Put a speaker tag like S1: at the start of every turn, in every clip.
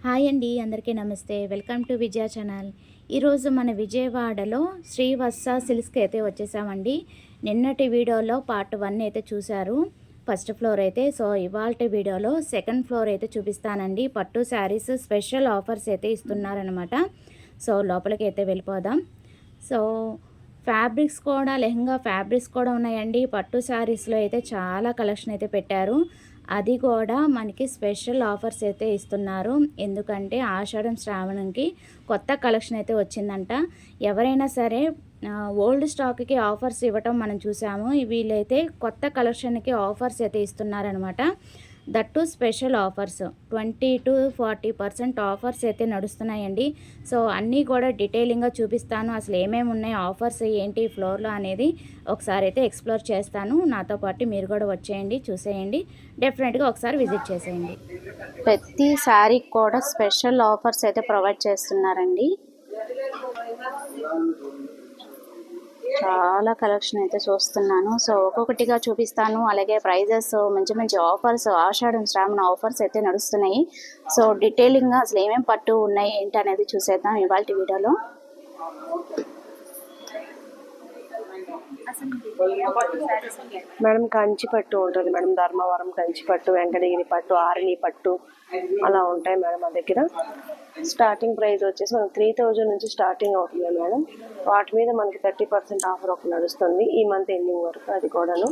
S1: Hi అండి, అందరికీ నమస్తే. Welcome to Vijaya channel. ఈరోజు మన విజయవాడలో శ్రీవత్స సిల్క్స్కి అయితే వచ్చేసామండి. నిన్నటి వీడియోలో పార్ట్ 1 అయితే చూశారు, ఫస్ట్ ఫ్లోర్ అయితే. సో ఇవాల్టి వీడియోలో సెకండ్ ఫ్లోర్ అయితే చూపిస్తానండి. పట్టు శారీస్ స్పెషల్ ఆఫర్స్ అయితే ఇస్తున్నారనమాట. సో లోపలికి అయితే వెళ్ళిపోదాం. సో ఫ్యాబ్రిక్స్ కూడా, లెహంగా ఫ్యాబ్రిక్స్ కూడా ఉన్నాయండి. పట్టు శారీస్లో అయితే చాలా కలెక్షన్ అయితే పెట్టారు. అది కూడా మనకి స్పెషల్ ఆఫర్స్ అయితే ఇస్తున్నారు. ఎందుకంటే ఆషాఢం శ్రావణంకి కొత్త కలెక్షన్ అయితే వచ్చిందంట. ఎవరైనా సరే ఓల్డ్ స్టాక్కి ఆఫర్స్ ఇవ్వటం మనం చూసాము. వీళ్ళైతే కొత్త కలెక్షన్కి ఆఫర్స్ అయితే ఇస్తున్నారనమాట. That special offers 20 to 40% offers అయితే నడుస్తున్నాయండి. సో అన్నీ కూడా డీటెయిలింగ్గా చూపిస్తాను. అసలు ఏమేమి ఉన్నాయి, ఆఫర్స్ ఏంటి ఫ్లోర్లో అనేది ఒకసారి అయితే ఎక్స్ప్లోర్ చేస్తాను. నాతో పాటు మీరు కూడా వచ్చేయండి, చూసేయండి. డెఫినెట్గా ఒకసారి విజిట్ చేసేయండి. ప్రతి శారీకి కూడా స్పెషల్ ఆఫర్స్ అయితే ప్రొవైడ్ చేస్తున్నారండి. చాలా కలెక్షన్ అయితే చూస్తున్నాను. సో ఒక్కొక్కటిగా చూపిస్తాను. అలాగే ప్రైజెస్, మంచి మంచి ఆఫర్స్, ఆషాఢం శ్రావణ ఆఫర్స్ అయితే నడుస్తున్నాయి. సో డీటెయిలింగ్గా అసలు ఏమేమి పట్టు ఉన్నాయి ఏంటి అనేది చూసేద్దాం ఇవాళ వీడియోలో.
S2: మేడం కంచి పట్టు ఉంటుంది మేడం, ధర్మవరం కంచి పట్టు, వెంకటగిరి పట్టు, ఆరణి పట్టు అలా ఉంటాయి మేడం మా దగ్గర. స్టార్టింగ్ ప్రైస్ వచ్చేసి మనకు 3000 నుంచి స్టార్టింగ్ అవుతుంది మేడం. వాటి మీద మనకి 30% ఆఫర్ ఒకటి నడుస్తుంది ఈ మంత్ ఎండింగ్ వరకు, అది కూడాను.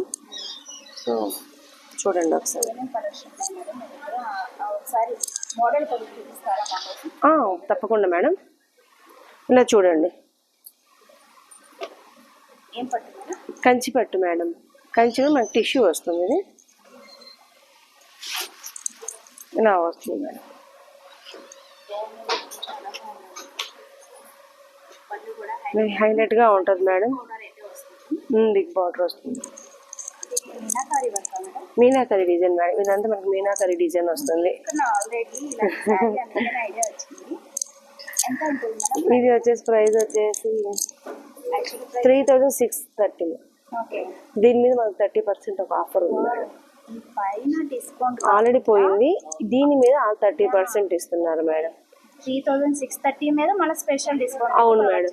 S2: సో చూడండి ఒకసారి. తప్పకుండా మేడం, ఇలా చూడండి. కంచి పట్టు మేడం, కంచిలో మనకి టిష్యూ వస్తుంది, ఇది ఇలా వస్తుంది మేడం. హైలైట్గా ఉంటుంది మేడం. బిగ్ బార్డర్ వస్తుంది, మీనాకరి డిజైన్ మేడం. ఇదంతా మనకి మీనాకరి డిజైన్ వస్తుంది. ఇది వచ్చేసి ప్రైస్ వచ్చేసి 3630. దీని మీద మనకు 30% ఒక ఆఫర్ ఉంది మేడం. ఆల్రెడీ పోయింది, దీని మీద 30% ఇస్తున్నారు మేడం.
S1: 3630 మీద మళ్ళీ స్పెషల్ డిస్కౌంట్.
S2: అవును మేడం,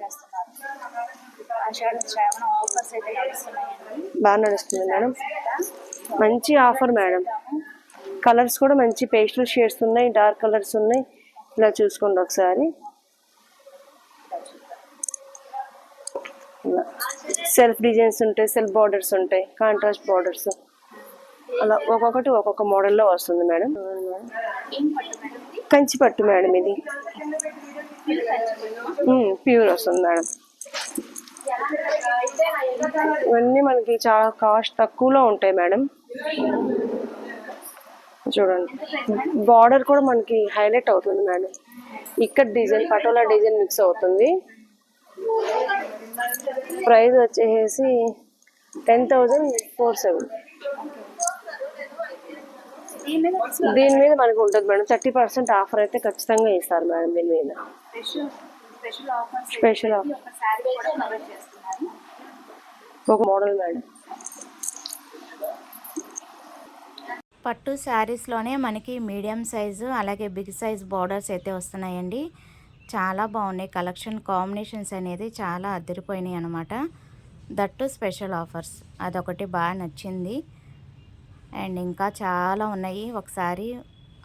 S2: బాగా నడుస్తుంది మేడం. మంచి ఆఫర్ మేడం. కలర్స్ కూడా మంచి పేస్టల్ షేడ్స్ ఉన్నాయి, డార్క్ కలర్స్ ఉన్నాయి. ఇలా చూసుకోండి ఒకసారి. సెల్ఫ్ డిజైన్స్ ఉంటాయి, సెల్ఫ్ బార్డర్స్ ఉంటాయి, కాంట్రాస్ట్ బార్డర్స్, అలా ఒక్కొక్కటి ఒక్కొక్క మోడల్లో వస్తుంది మేడం. కంచి పట్టు మేడం, ఇది ప్యూర్ వస్తుంది మేడం. ఇవన్నీ మనకి చాలా కాస్ట్ తక్కువలో ఉంటాయి మేడం. చూడండి, బార్డర్ కూడా మనకి హైలైట్ అవుతుంది మేడం. ఇక్కడ డిజైన్ పటోలా డిజైన్ మిక్స్ అవుతుంది. ప్రైస్ వచ్చేసి 10,470. దీని మీద మనకు ఉంటుంది మేడం 30% ఆఫర్ అయితే ఖచ్చితంగా ఇస్తారు మేడం. దీని మీద స్పెషల్ ఆఫర్ ఒక మోడల్ మేడం.
S1: పట్టు శారీస్లోనే మనకి మీడియం సైజు అలాగే బిగ్ సైజ్ బార్డర్స్ అయితే వస్తున్నాయండి. చాలా బాగున్నాయి కలెక్షన్. కాంబినేషన్స్ అనేది చాలా అదిరిపోయినాయి అనమాట. దట్టు స్పెషల్ ఆఫర్స్, అదొకటి బాగా నచ్చింది. అండ్ ఇంకా చాలా ఉన్నాయి, ఒకసారి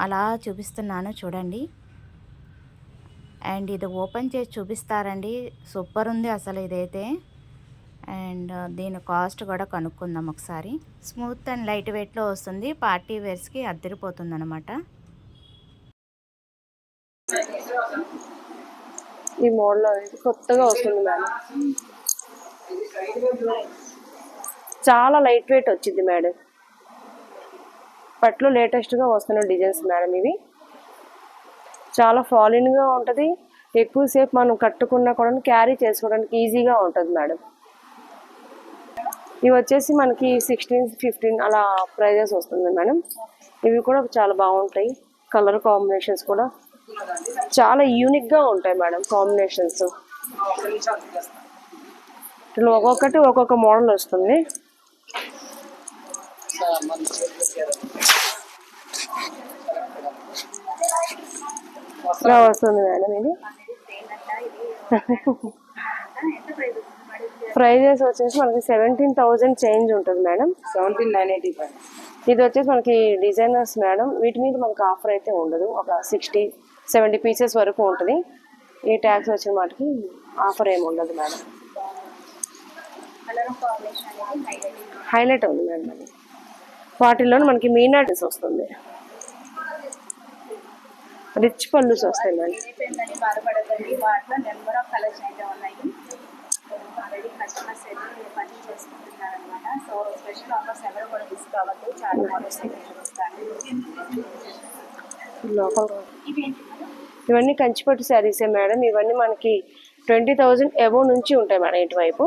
S1: అలా చూపిస్తున్నాను చూడండి. అండ్ ఇది ఓపెన్ చేసి చూపిస్తారండి, సూపర్ ఉంది అసలు ఇదైతే. అండ్ దీని కాస్ట్ కూడా కనుక్కుందాం ఒకసారి. స్మూత్ అండ్ లైట్ వెయిట్లో వస్తుంది, పార్టీ వేర్స్కి అద్దరిపోతుంది అనమాట.
S2: ఈ మోడల్ అనేది కొత్తగా వస్తుంది మేడం. చాలా లైట్ వెయిట్ వచ్చింది మేడం. పట్లో లేటెస్ట్గా వస్తున్న డిజైన్స్ మేడం. ఇవి చాలా ఫాలిన్గా ఉంటుంది, ఎక్కువసేపు మనం కట్టుకున్నా కూడా క్యారీ చేసుకోవడానికి ఈజీగా ఉంటుంది మేడం. ఇవి వచ్చేసి మనకి 16-15 అలా ప్రైజెస్ వస్తుంది మేడం. ఇవి కూడా చాలా బాగుంటాయి. కలర్ కాంబినేషన్స్ కూడా చాలా యూనిక్గా ఉంటాయి మేడం. కాంబినేషన్స్ ఇట్లా ఒక్కొక్కటి ఒక్కొక్క మోడల్ వస్తుంది. ఇలా వస్తుంది మేడం ఇది. ప్రైజెస్ వచ్చేసి మనకి 17,000 చేంజ్ ఉంటుంది మేడం.
S3: 17,985.
S2: ఇది వచ్చేసి మనకి డిజైనర్స్ మేడం. వీటి మీద మనకి ఆఫర్ అయితే ఉండదు. ఒక 60-70 పీసెస్ వరకు ఉంటుంది. ఈ ట్యాక్స్ వచ్చిన వాటికి ఆఫర్ ఏమి ఉండదు మేడం. హైలైట్ ఉంది మేడం అది. వాటిల్లో మనకి మీనా డిస్ వస్తుంది. రిచ్ పళ్ళుస్ వస్తాయి మేడం.
S1: బాధపడకండి, వాటిలో నెంబర్ ఆఫ్ కలర్స్ అయితే ఉన్నాయి. ఆల్రెడీ కస్టమర్స్ అయితే పర్చేస్ చేసుకుంటున్నారు అనమాట. సో స్పెషల్ ఆఫర్స్ ఎవరు కూడా మిస్ కావద్దు. చాలా మోడల్స్ అయితే చూపిస్తాను.
S2: లోకల్ ఇవన్నీ కంచిపట్టు శారీసే మేడం. ఇవన్నీ మనకి 20,000 అబోవ్ నుంచి ఉంటాయి మేడం. ఇటువైపు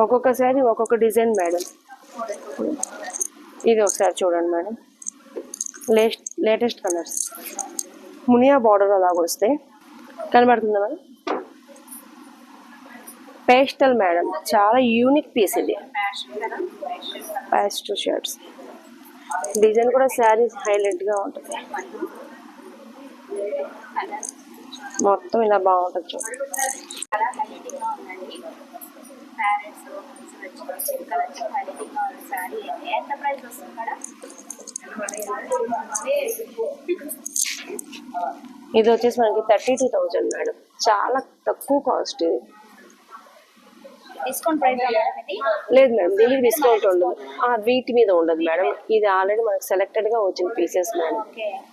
S2: ఒక్కొక్క శారీ ఒక్కొక్క డిజైన్ మేడం. ఇది ఒకసారి చూడండి madam. Latest colours Muniya border అలాగ వస్తే కనబడుతుందా మేడం. పేస్టల్ మేడం, చాలా యూనిక్ పీస్ ఇది. పేస్టల్ షర్ట్స్ డిజైన్ కూడా శారీస్ హైలైట్గా ఉంటుంది. మొత్తం ఇలా బాగుంటుంది చూడండి. ఇది వచ్చేసి మనకి 32,000 మేడం. చాలా తక్కువ కాస్ట్ ఇది.
S1: డిస్కౌంట్ ప్రైస్
S2: లేదు మేడం, దీనికి డిస్కౌంట్ ఉండదు. వీటి మీద ఉండదు మేడం. ఇది ఆల్రెడీ మనకి సెలెక్టెడ్ గా వచ్చిన పీసెస్ మేడం.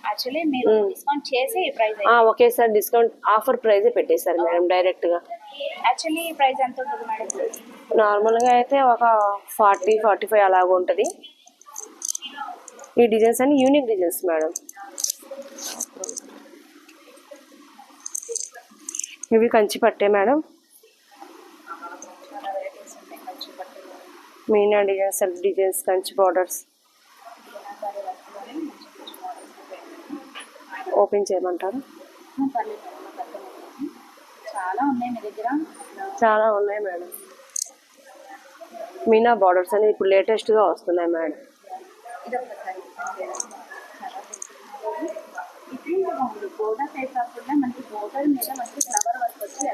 S1: యాక్చువల్లీ మీరు డిస్కౌంట్ చేసి ప్రైస్
S2: ఒకేసారి డిస్కౌంట్ ఆఫర్ ప్రైజే పెట్టేశారు మేడం డైరెక్ట్ గా.
S1: యాక్చువల్లీ ప్రైస్ ఎంత ఉంటుంది మేడం?
S2: నార్మల్ గా అయితే ఒక 40-45 అలాగ ఉంటుంది. ఈ డిజైన్స్ అన్ని యూనిక్ డిజైన్స్ మేడం. ఇవి కంచి పట్టే madam. Meena designs, self designs, Kanchi borders. Open చేయమంటారు?
S1: చాలా ఉన్నాయి మీ దగ్గర.
S2: చాలా ఉన్నాయి మేడం. మీనా బార్డర్స్ అని ఇప్పుడు లేటెస్ట్గా వస్తున్నాయి మేడం.
S1: బోర్డర్ టైప్ కాకుండా మనకి బోర్డర్ మీద మనకి ఫ్లవర్ వర్క్ వచ్చి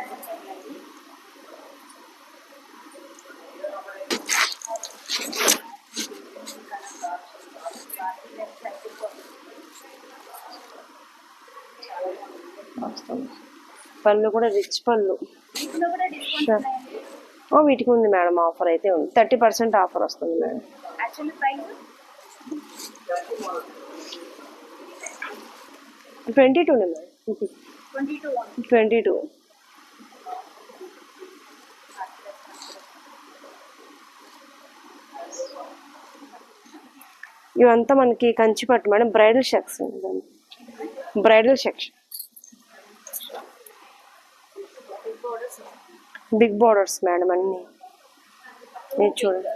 S2: పళ్ళు కూడా రిచ్ పళ్ళు. వీటికి ఉంది మేడం ఆఫర్ అయితే ఉంది. 30% ఆఫర్ వస్తుంది మేడం.
S1: Actually price
S2: 22 madam. 22. ఇవంతా మనకి కంచి పట్టు madam. Bridal section, bridal section. Big borders madam అన్ని. మీరు చూడండి.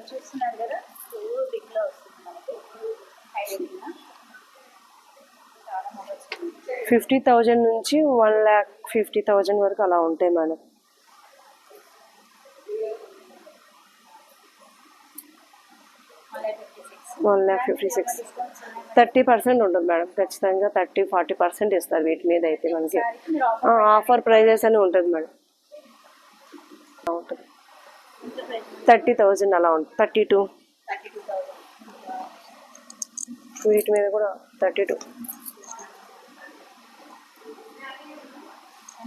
S2: 50,000 నుంచి 1,50,000 వరకు అలా ఉంటాయి మేడం. $1,56,000. 30% ఉంటుంది మేడం. ఖచ్చితంగా 30-40% ఇస్తారు వీటి మీద అయితే మనకి. ఆఫర్ ప్రైజెస్ అని ఉంటుంది మేడం. ఉంటుంది 30,000 అలా ఉంటుంది. 32. వీటి మీద కూడా 32.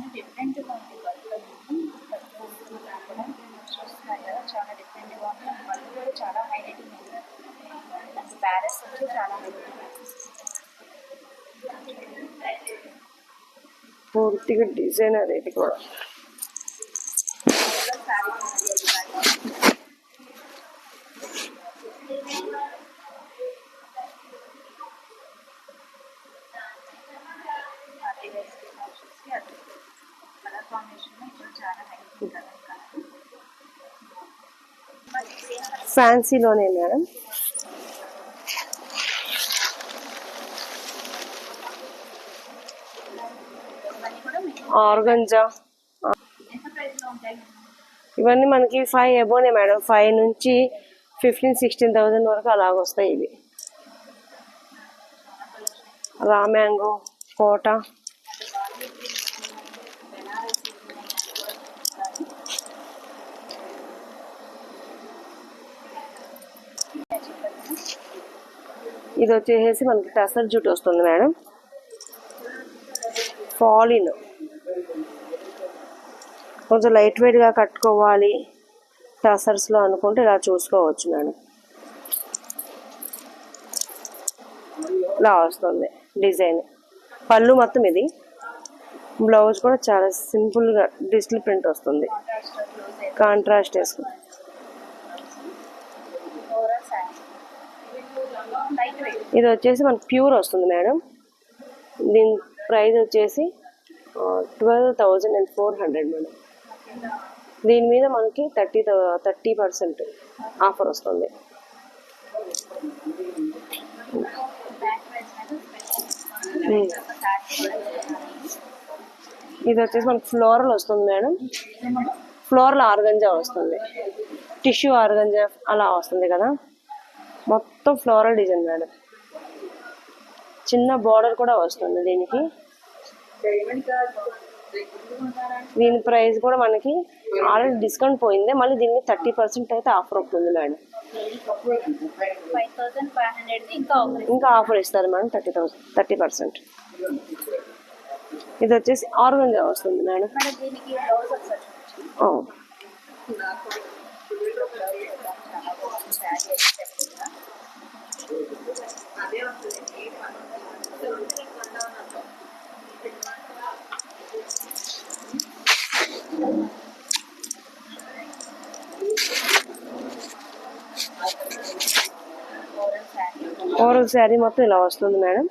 S1: చాలా డిఫరెంట్గా ఉంది. వాళ్ళు కూడా చాలా హైలైటింగ్ ఉంది. ప్యారెస్ వచ్చి చాలా
S2: పూర్తిగా డిజైనర్ ఇది కూడా. ఫ్యాన్సీలోనే మేడం. ఆర్గంజా ఇవన్నీ మనకి 5 అబోనే మేడం. 5 నుంచి 15-16,000 వరకు అలాగ వస్తాయి ఇవి. రా మ్యాంగో, కోట, ఇది వచ్చేసి మనకి టసర్ జూట్ వస్తుంది మేడం, ఫాలిన్. కొంచెం లైట్ వెయిట్గా కట్టుకోవాలి టసర్స్లో అనుకుంటే ఇలా చూసుకోవచ్చు మేడం. ఇలా వస్తుంది డిజైన్. పళ్ళు మొత్తం ఇది. బ్లౌజ్ కూడా చాలా సింపుల్గా డిజిటల్ ప్రింట్ వస్తుంది, కాంట్రాస్ట్ వేసుకుంది. ఇది వచ్చేసి మనకి ప్యూర్ వస్తుంది మేడం. దీని ప్రైస్ వచ్చేసి 12,400 మేడం. దీని మీద మనకి 30% ఆఫర్ వస్తుంది. ఇది వచ్చేసి మనకి ఫ్లోరల్ వస్తుంది మేడం. ఫ్లోరల్ ఆర్గంజా వస్తుంది, టిష్యూ ఆర్గంజా అలా వస్తుంది కదా, మొత్తం ఫ్లోరల్ డిజైన్ మేడం. చిన్న బార్డర్ కూడా వస్తుంది దీనికి. దీని ప్రైస్ కూడా మనకి ఆల్రెడీ డిస్కౌంట్ పోయింది, మళ్ళీ దీని మీద 30% అయితే ఆఫర్ ఉంటుంది మేడం. ఇంకా ఆఫర్ ఇస్తారు మేడం 30%. ఇది వచ్చేసి ఆర్గంజా వస్తుంది మేడం. ఓవరాల్ శారీ మొత్తం ఇలా వస్తుంది మేడం.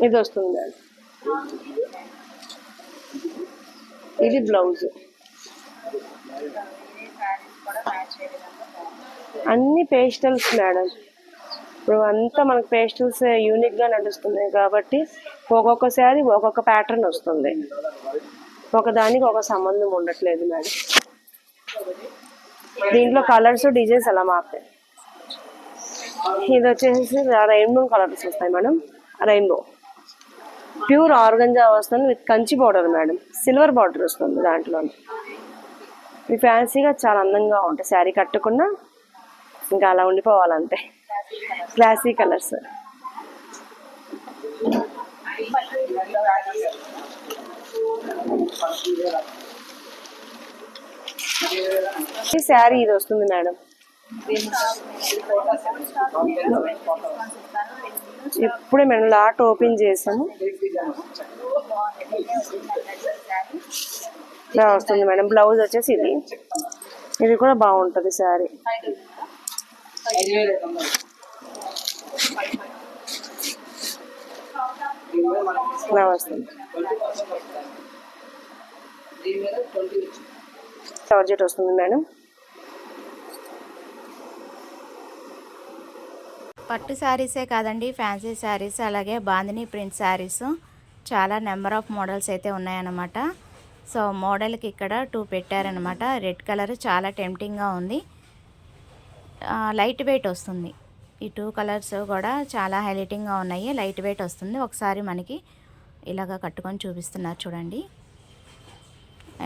S2: ఇది వస్తుంది మేడం. ఇది బ్లౌజ్. అన్ని పేస్టల్స్ మేడం. ఇప్పుడు అంతా మనకు పేస్టల్స్ యూనిక్గా నడుస్తున్నాయి కాబట్టి ఒక్కొక్క శారీ ఒక్కొక్క ప్యాటర్న్ వస్తుంది, ఒకదానికి ఒక సంబంధం ఉండట్లేదు మేడం. దీంట్లో కలర్స్ డిజైన్స్ అలా మారుతాయి. ఇది వచ్చేసి రెయిన్బో కలర్స్ వస్తాయి మేడం. రెయిన్బో ప్యూర్ ఆర్గంజా వస్తుంది with Kanchi border madam, silver border వస్తుంది దాంట్లో. ఇవి ఫ్యాన్సీగా చాలా అందంగా ఉంటాయి, శారీ కట్టుకున్నా ఇంకా అలా ఉండిపోవాలంతే. Classy colours. ఈ శారీ ఇది వస్తుంది మేడం. ఇప్పుడే మేము లాట్ ఓపెన్ చేసాము. ఇలా వస్తుంది మేడం. బ్లౌజ్ వచ్చేసి ఇది. ఇది కూడా బాగుంటుంది శారీ. ఇలా వస్తుంది. జార్జెట్ వస్తుంది మేడం.
S1: పట్టు శారీసే కాదండి, ఫ్యాన్సీ శారీస్, అలాగే బాందిని ప్రింట్ శారీస్ చాలా నెంబర్ ఆఫ్ మోడల్స్ అయితే ఉన్నాయన్నమాట. సో మోడల్కి ఇక్కడ 2 పెట్టారనమాట. రెడ్ కలర్ చాలా టెంప్టింగ్గా ఉంది, లైట్ వెయిట్ వస్తుంది. ఈ 2 కలర్స్ కూడా చాలా హైలైటింగ్గా ఉన్నాయి, లైట్ వెయిట్ వస్తుంది. ఒకసారి మనకి ఇలాగా కట్టుకొని చూపిస్తున్నారు చూడండి.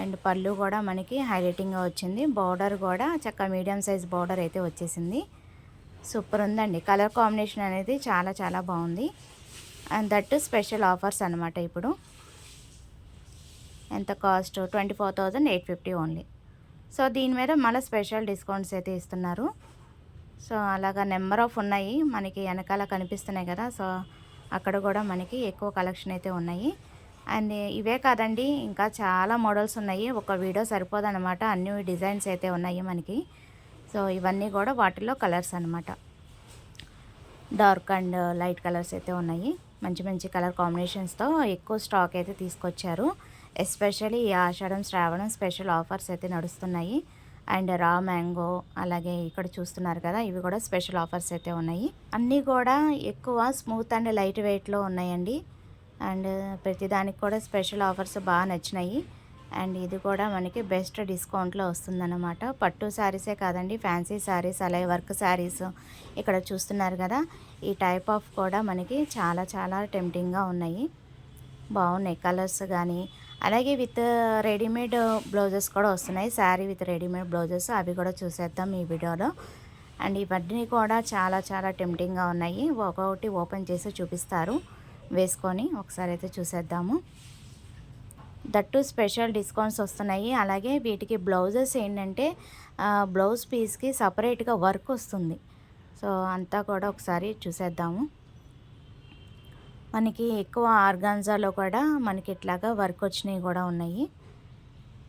S1: అండ్ పళ్ళు కూడా మనకి హైలైటింగ్గా వచ్చింది. బార్డర్ కూడా చక్కగా మీడియం సైజ్ బార్డర్ అయితే వచ్చేసింది. సూపర్ ఉందండి. కలర్ కాంబినేషన్ అనేది చాలా చాలా బాగుంది. అండ్ దట్ స్పెషల్ ఆఫర్స్ అనమాట. ఇప్పుడు ఎంత కాస్ట్? 24,850 ఓన్లీ. సో దీని మీద మళ్ళీ స్పెషల్ డిస్కౌంట్స్ అయితే ఇస్తున్నారు. సో అలాగా నెంబర్ ఆఫ్ ఉన్నాయి మనకి వెనకాల కనిపిస్తున్నాయి కదా. సో అక్కడ కూడా మనకి ఎక్కువ కలెక్షన్ అయితే ఉన్నాయి. అండ్ ఇవే కాదండి, ఇంకా చాలా మోడల్స్ ఉన్నాయి. ఒక వీడియో సరిపోదన్నమాట, అన్ని డిజైన్స్ అయితే ఉన్నాయి మనకి. సో ఇవన్నీ కూడా వాటిల్లో కలర్స్ అనమాట. డార్క్ అండ్ లైట్ కలర్స్ అయితే ఉన్నాయి. మంచి మంచి కలర్ కాంబినేషన్స్తో ఎక్కువ స్టాక్ అయితే తీసుకొచ్చారు. ఎస్పెషల్లీ ఈ ఆషాఢం శ్రావణం స్పెషల్ ఆఫర్స్ అయితే నడుస్తున్నాయి. అండ్ రా మ్యాంగో, అలాగే ఇక్కడ చూస్తున్నారు కదా, ఇవి కూడా స్పెషల్ ఆఫర్స్ అయితే ఉన్నాయి. అన్నీ కూడా ఎక్కువ స్మూత్ అండ్ లైట్ వెయిట్లో ఉన్నాయండి. అండ్ ప్రతిదానికి కూడా స్పెషల్ ఆఫర్స్ బాగా నచ్చినాయి. అండ్ ఇది కూడా మనకి బెస్ట్ డిస్కౌంట్లో వస్తుందన్నమాట. పట్టు శారీసే కాదండి, ఫ్యాన్సీ శారీస్, అలాగే వర్క్ శారీస్ ఇక్కడ చూస్తున్నారు కదా, ఈ టైప్ ఆఫ్ కూడా మనకి చాలా చాలా టెంప్టింగ్గా ఉన్నాయి, బాగున్నాయి కలర్స్ కానీ. అలాగే విత్ రెడీమేడ్ బ్లౌజెస్ కూడా వస్తున్నాయి, శారీ విత్ రెడీమేడ్ బ్లౌజెస్, అవి కూడా చూసేద్దాం ఈ వీడియోలో. అండ్ ఇవన్నీ కూడా చాలా చాలా టెంప్టింగ్గా ఉన్నాయి. ఒక్కొక్కటి ఓపెన్ చేసి చూపిస్తారు వేసుకొని, ఒకసారి అయితే చూసేద్దాము. దట్టు స్పెషల్ డిస్కౌంట్స్ వస్తున్నాయి. అలాగే వీటికి బ్లౌజెస్ ఏంటంటే బ్లౌజ్ పీస్కి సపరేట్గా వర్క్ వస్తుంది. సో అంతా కూడా ఒకసారి చూసేద్దాము. మనకి ఎక్కువ ఆర్గాన్జాలో కూడా మనకి ఇట్లాగా వర్క్ వచ్చినవి కూడా ఉన్నాయి.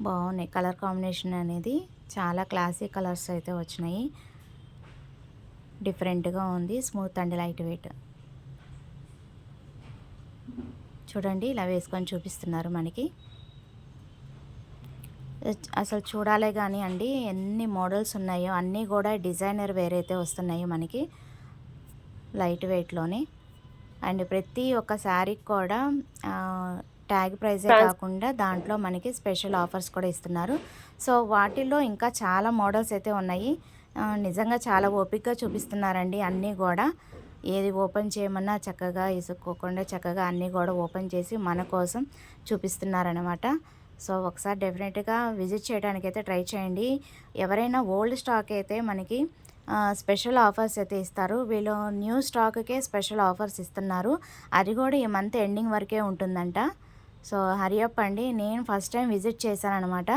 S1: బాగున్నాయి. కలర్ కాంబినేషన్ అనేది చాలా క్లాసిక్ కలర్స్ అయితే వచ్చినాయి. డిఫరెంట్గా ఉంది. Smooth and light weight. చూడండి ఇలా వేసుకొని చూపిస్తున్నారు మనకి. అసలు చూడాలే కానీ అండి ఎన్ని మోడల్స్ ఉన్నాయో అన్నీ కూడా డిజైనర్ వేర్ అయితే వస్తున్నాయి మనకి లైట్ వెయిట్లోనే. అండ్ ప్రతి ఒక్క శారీకి కూడా ట్యాగ్ ప్రైజే కాకుండా దాంట్లో మనకి స్పెషల్ ఆఫర్స్ కూడా ఇస్తున్నారు. సో వాటిల్లో ఇంకా చాలా మోడల్స్ అయితే ఉన్నాయి. నిజంగా చాలా ఓపికగా చూపిస్తున్నారండి అన్నీ కూడా. ఏది ఓపెన్ చేయమన్నా చక్కగా ఇసుక్కోకుండా చక్కగా అన్నీ కూడా ఓపెన్ చేసి మన కోసం చూపిస్తున్నారనమాట. సో ఒకసారి డెఫినెట్గా విజిట్ చేయడానికి అయితే ట్రై చేయండి. ఎవరైనా ఓల్డ్ స్టాక్ అయితే మనకి స్పెషల్ ఆఫర్స్ అయితే ఇస్తారు. వీళ్ళు న్యూ స్టాక్కే స్పెషల్ ఆఫర్స్ ఇస్తున్నారు. అది కూడా ఈ మంత్ ఎండింగ్ వరకే ఉంటుందంట. సో హరియప్ అండి. నేను ఫస్ట్ టైం విజిట్ చేశాను అనమాట.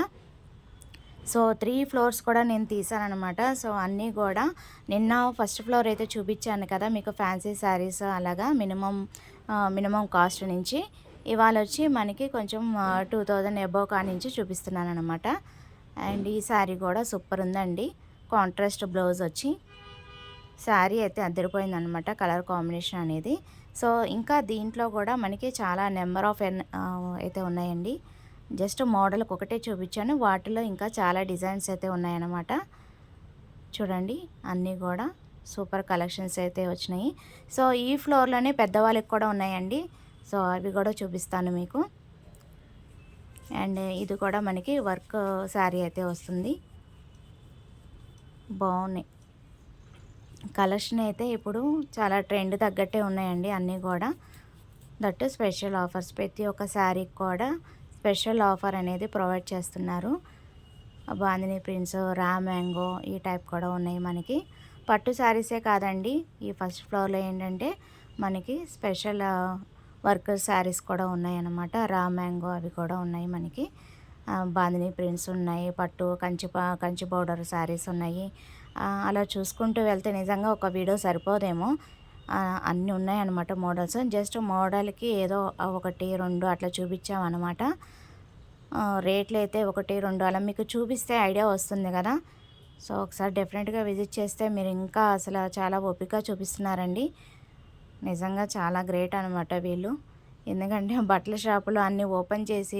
S1: సో 3 ఫ్లోర్స్ కూడా నేను తీసానమాట. సో అన్నీ కూడా నిన్న ఫస్ట్ ఫ్లోర్ అయితే చూపించాను కదా మీకు, ఫ్యాన్సీ శారీస్ అలాగా మినిమం కాస్ట్ నుంచి. ఇవాళ వచ్చి మనకి కొంచెం 2000 అబోవ్ కా నుంచి చూపిస్తున్నాను అనమాట. అండ్ ఈ శారీ కూడా సూపర్ ఉందండి. కాంట్రాస్ట్ బ్లౌజ్ వచ్చి శారీ అయితే అదిరిపోయిందనమాట, కలర్ కాంబినేషన్ అనేది. సో ఇంకా దీంట్లో కూడా మనకి చాలా నెంబర్ ఆఫ్ అయితే ఉన్నాయండి. జస్ట్ మోడల్కి ఒకటే చూపించాను, వాటిలో ఇంకా చాలా డిజైన్స్ అయితే ఉన్నాయన్నమాట. చూడండి అన్నీ కూడా సూపర్ కలెక్షన్స్ అయితే వచ్చినాయి. సో ఈ ఫ్లోర్లోనే పెద్దవాళ్ళకి కూడా ఉన్నాయండి. సో అవి కూడా చూపిస్తాను మీకు. అండ్ ఇది కూడా మనకి వర్క్ శారీ అయితే వస్తుంది. బాగున్నాయి కలెక్షన్ అయితే. ఇప్పుడు చాలా ట్రెండ్ తగ్గట్టే ఉన్నాయండి అన్నీ కూడా. దట్టు స్పెషల్ ఆఫర్స్, ప్రతి ఒక్క శారీకి కూడా స్పెషల్ ఆఫర్ అనేది ప్రొవైడ్ చేస్తున్నారు. బాందిని ప్రింట్స్, రా మ్యాంగో ఈ టైప్ కూడా ఉన్నాయి మనకి. పట్టు శారీసే కాదండి, ఈ ఫస్ట్ ఫ్లోర్లో ఏంటంటే మనకి స్పెషల్ వర్క్ శారీస్ కూడా ఉన్నాయన్నమాట. రా మ్యాంగో అవి కూడా ఉన్నాయి మనకి. బాందిని ప్రింట్స్ ఉన్నాయి, పట్టు కంచి పౌడర్ శారీస్ ఉన్నాయి. అలా చూసుకుంటూ వెళ్తే నిజంగా ఒక వీడియో సరిపోదేమో, అన్నీ ఉన్నాయన్నమాట మోడల్స్. జస్ట్ మోడల్కి ఏదో 1, 2 అట్లా చూపించామన్నమాట. రేట్లు అయితే 1, 2 అలా మీకు చూపిస్తే ఐడియా వస్తుంది కదా. సో ఒకసారి డెఫినెట్గా విజిట్ చేస్తే మీరు ఇంకా అసలు చాలా ఓపికగా చూపిస్తున్నారండి. నిజంగా చాలా గ్రేట్ అనమాట వీళ్ళు. ఎందుకంటే బట్టల షాపులో అన్నీ ఓపెన్ చేసి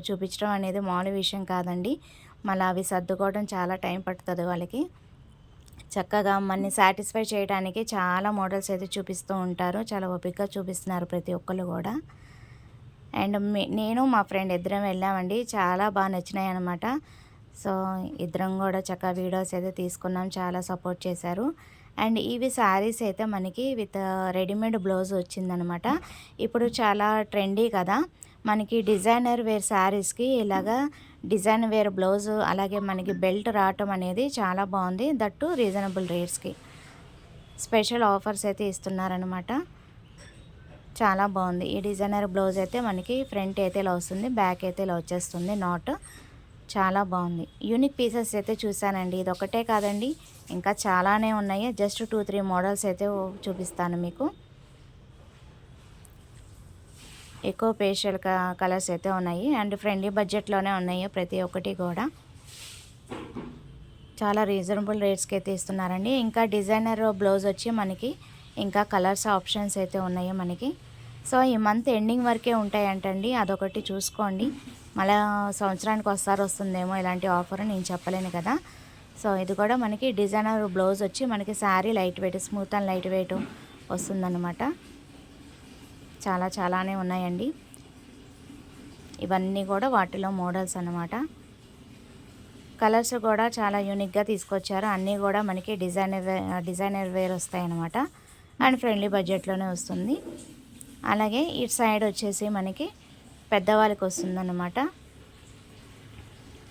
S1: చూపించడం అనేది మామూలు విషయం కాదండి. మళ్ళీ అవి సర్దుకోవడం చాలా టైం పడుతుంది వాళ్ళకి. చక్కగా మనని సాటిస్ఫై చేయడానికి చాలా మోడల్స్ అయితే చూపిస్తూ ఉంటారు. చాలా ఓపికగా చూపిస్తున్నారు ప్రతి ఒక్కళ్ళు కూడా. అండ్ నేను మా ఫ్రెండ్ ఇద్దరం వెళ్ళామండి. చాలా బాగా నచ్చినాయి అనమాట. సో ఇద్దరం కూడా చక్కగా వీడియోస్ అయితే తీసుకున్నాం. చాలా సపోర్ట్ చేశారు. అండ్ ఇవి శారీస్ అయితే మనకి విత్ రెడీమేడ్ బ్లౌజ్ వచ్చిందనమాట. ఇప్పుడు చాలా ట్రెండీ కదా మనకి డిజైనర్ వేర్ శారీస్కి ఇలాగా డిజైన్ వేర్ బ్లౌజ్, అలాగే మనకి బెల్ట్ రావటం అనేది చాలా బాగుంది. దట్టు రీజనబుల్ రేట్స్కి స్పెషల్ ఆఫర్స్ అయితే ఇస్తున్నారనమాట. చాలా బాగుంది. ఈ డిజైనర్ బ్లౌజ్ అయితే మనకి ఫ్రంట్ అయితే ఇలా వస్తుంది, బ్యాక్ అయితే ఇలా వచ్చేస్తుంది నాట్. చాలా బాగుంది. యూనిక్ పీసెస్ అయితే చూసానండి. ఇది ఒకటే కాదండి, ఇంకా చాలానే ఉన్నాయి. జస్ట్ 2-3 మోడల్స్ అయితే చూపిస్తాను మీకు. ఎక్కువ పేషియల్ కలర్స్ అయితే ఉన్నాయి. అండ్ ఫ్రెండ్లీ బడ్జెట్లోనే ఉన్నాయి ప్రతి ఒక్కటి కూడా. చాలా రీజనబుల్ రేట్స్కి అయితే ఇస్తున్నారండి. ఇంకా డిజైనర్ బ్లౌజ్ వచ్చి మనకి ఇంకా కలర్స్ ఆప్షన్స్ అయితే ఉన్నాయి మనకి. సో ఈ మంత్ ఎండింగ్ వరకే ఉంటాయంటండి, అదొకటి చూసుకోండి. మళ్ళీ సంవత్సరానికి ఒకసారి వస్తుందేమో ఇలాంటి ఆఫర్, నేను చెప్పలేను కదా. సో ఇది కూడా మనకి డిజైనర్ బ్లౌజ్ వచ్చి మనకి sari light weight, smooth and light weight వస్తుందన్నమాట. చాలానే ఉన్నాయండి. ఇవన్నీ కూడా వాటిలో మోడల్స్ అన్నమాట. కలర్స్ కూడా చాలా యూనిక్గా తీసుకొచ్చారు. అన్నీ కూడా మనకి డిజైనర్ వేర్ వస్తాయన్నమాట. అండ్ ఫ్రెండ్లీ బడ్జెట్లోనే వస్తుంది. అలాగే ఇటు సైడ్ వచ్చేసి మనకి పెద్దవాళ్ళకి వస్తుందన్నమాట.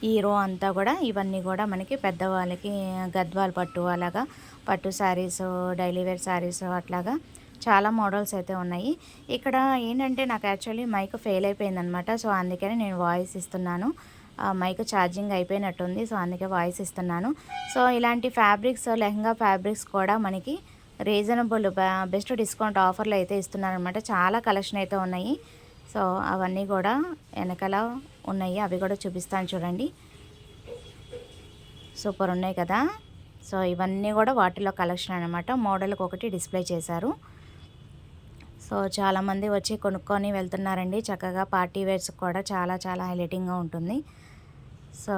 S1: ఈ రో అంతా కూడా ఇవన్నీ కూడా మనకి పెద్దవాళ్ళకి గద్వాల్ పట్టు అలాగా పట్టు శారీస్, డైలీ వేర్ శారీస్ అట్లాగా చాలా మోడల్స్ అయితే ఉన్నాయి. ఇక్కడ ఏంటంటే నాకు యాక్చువల్లీ మైక్ ఫెయిల్ అయిపోయిందనమాట. సో అందుకని నేను వాయిస్ ఇస్తున్నాను. మైక్ ఛార్జింగ్ అయిపోయినట్టుంది. సో అందుకే వాయిస్ ఇస్తున్నాను. సో ఇలాంటి ఫ్యాబ్రిక్స్, లెహంగా ఫ్యాబ్రిక్స్ కూడా మనకి రీజనబుల్ బెస్ట్ డిస్కౌంట్ ఆఫర్లు అయితే ఇస్తున్నారనమాట. చాలా కలెక్షన్ అయితే ఉన్నాయి. సో అవన్నీ కూడా వెనకాల ఉన్నాయి, అవి కూడా చూపిస్తాను చూడండి. సూపర్ ఉన్నాయి కదా. సో ఇవన్నీ కూడా వాటిలో కలెక్షన్ అనమాట. మోడల్కి ఒకటి డిస్ప్లే చేశారు. సో చాలామంది వచ్చి కొనుక్కొని వెళ్తున్నారండి. చక్కగా పార్టీ వేర్స్ కూడా చాలా చాలా హైలైటింగ్గా ఉంటుంది. సో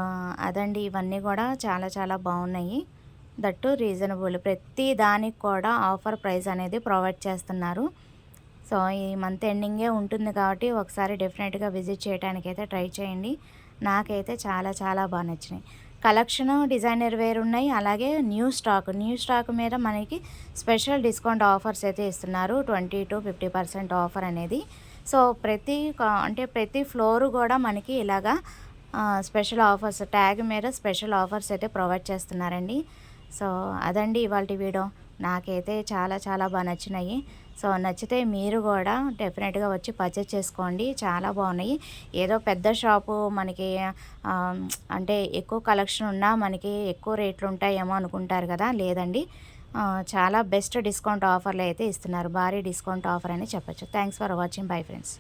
S1: అదండి, ఇవన్నీ కూడా చాలా చాలా బాగున్నాయి. దట్టు రీజనబుల్, ప్రతి దానికి కూడా ఆఫర్ ప్రైస్ అనేది ప్రొవైడ్ చేస్తున్నారు. సో ఈ మంత్ ఎండింగే ఉంటుంది కాబట్టి ఒకసారి డెఫినెట్గా విజిట్ చేయడానికి అయితే ట్రై చేయండి. నాకైతే చాలా చాలా బాగా నచ్చినాయి. కలెక్షన్ డిజైనర్ వేర్ ఉన్నాయి, అలాగే న్యూ స్టాక్ మీద మనకి స్పెషల్ డిస్కౌంట్ ఆఫర్స్ అయితే ఇస్తున్నారు. 20 to 50% ఆఫర్ అనేది. సో ప్రతి ఫ్లోరు కూడా మనకి ఇలాగా స్పెషల్ ఆఫర్స్, ట్యాగ్ మీద స్పెషల్ ఆఫర్స్ అయితే ప్రొవైడ్ చేస్తున్నారండి. సో అదండి ఇవాల్టి వీడియో. నాకైతే చాలా చాలా బాగా నచ్చినాయి. సో నచ్చితే మీరు కూడా డెఫినెట్గా వచ్చి పర్చేస్ చేసుకోండి. చాలా బాగున్నాయి. ఏదో పెద్ద షాపు మనకి అంటే ఎక్కువ కలెక్షన్ ఉన్నా మనకి ఎక్కువ రేట్లు ఉంటాయేమో అనుకుంటారు కదా, లేదండి. చాలా బెస్ట్ డిస్కౌంట్ ఆఫర్లు అయితే ఇస్తున్నారు. భారీ డిస్కౌంట్ ఆఫర్ అని చెప్పొచ్చు. Thanks for watching. Bye friends.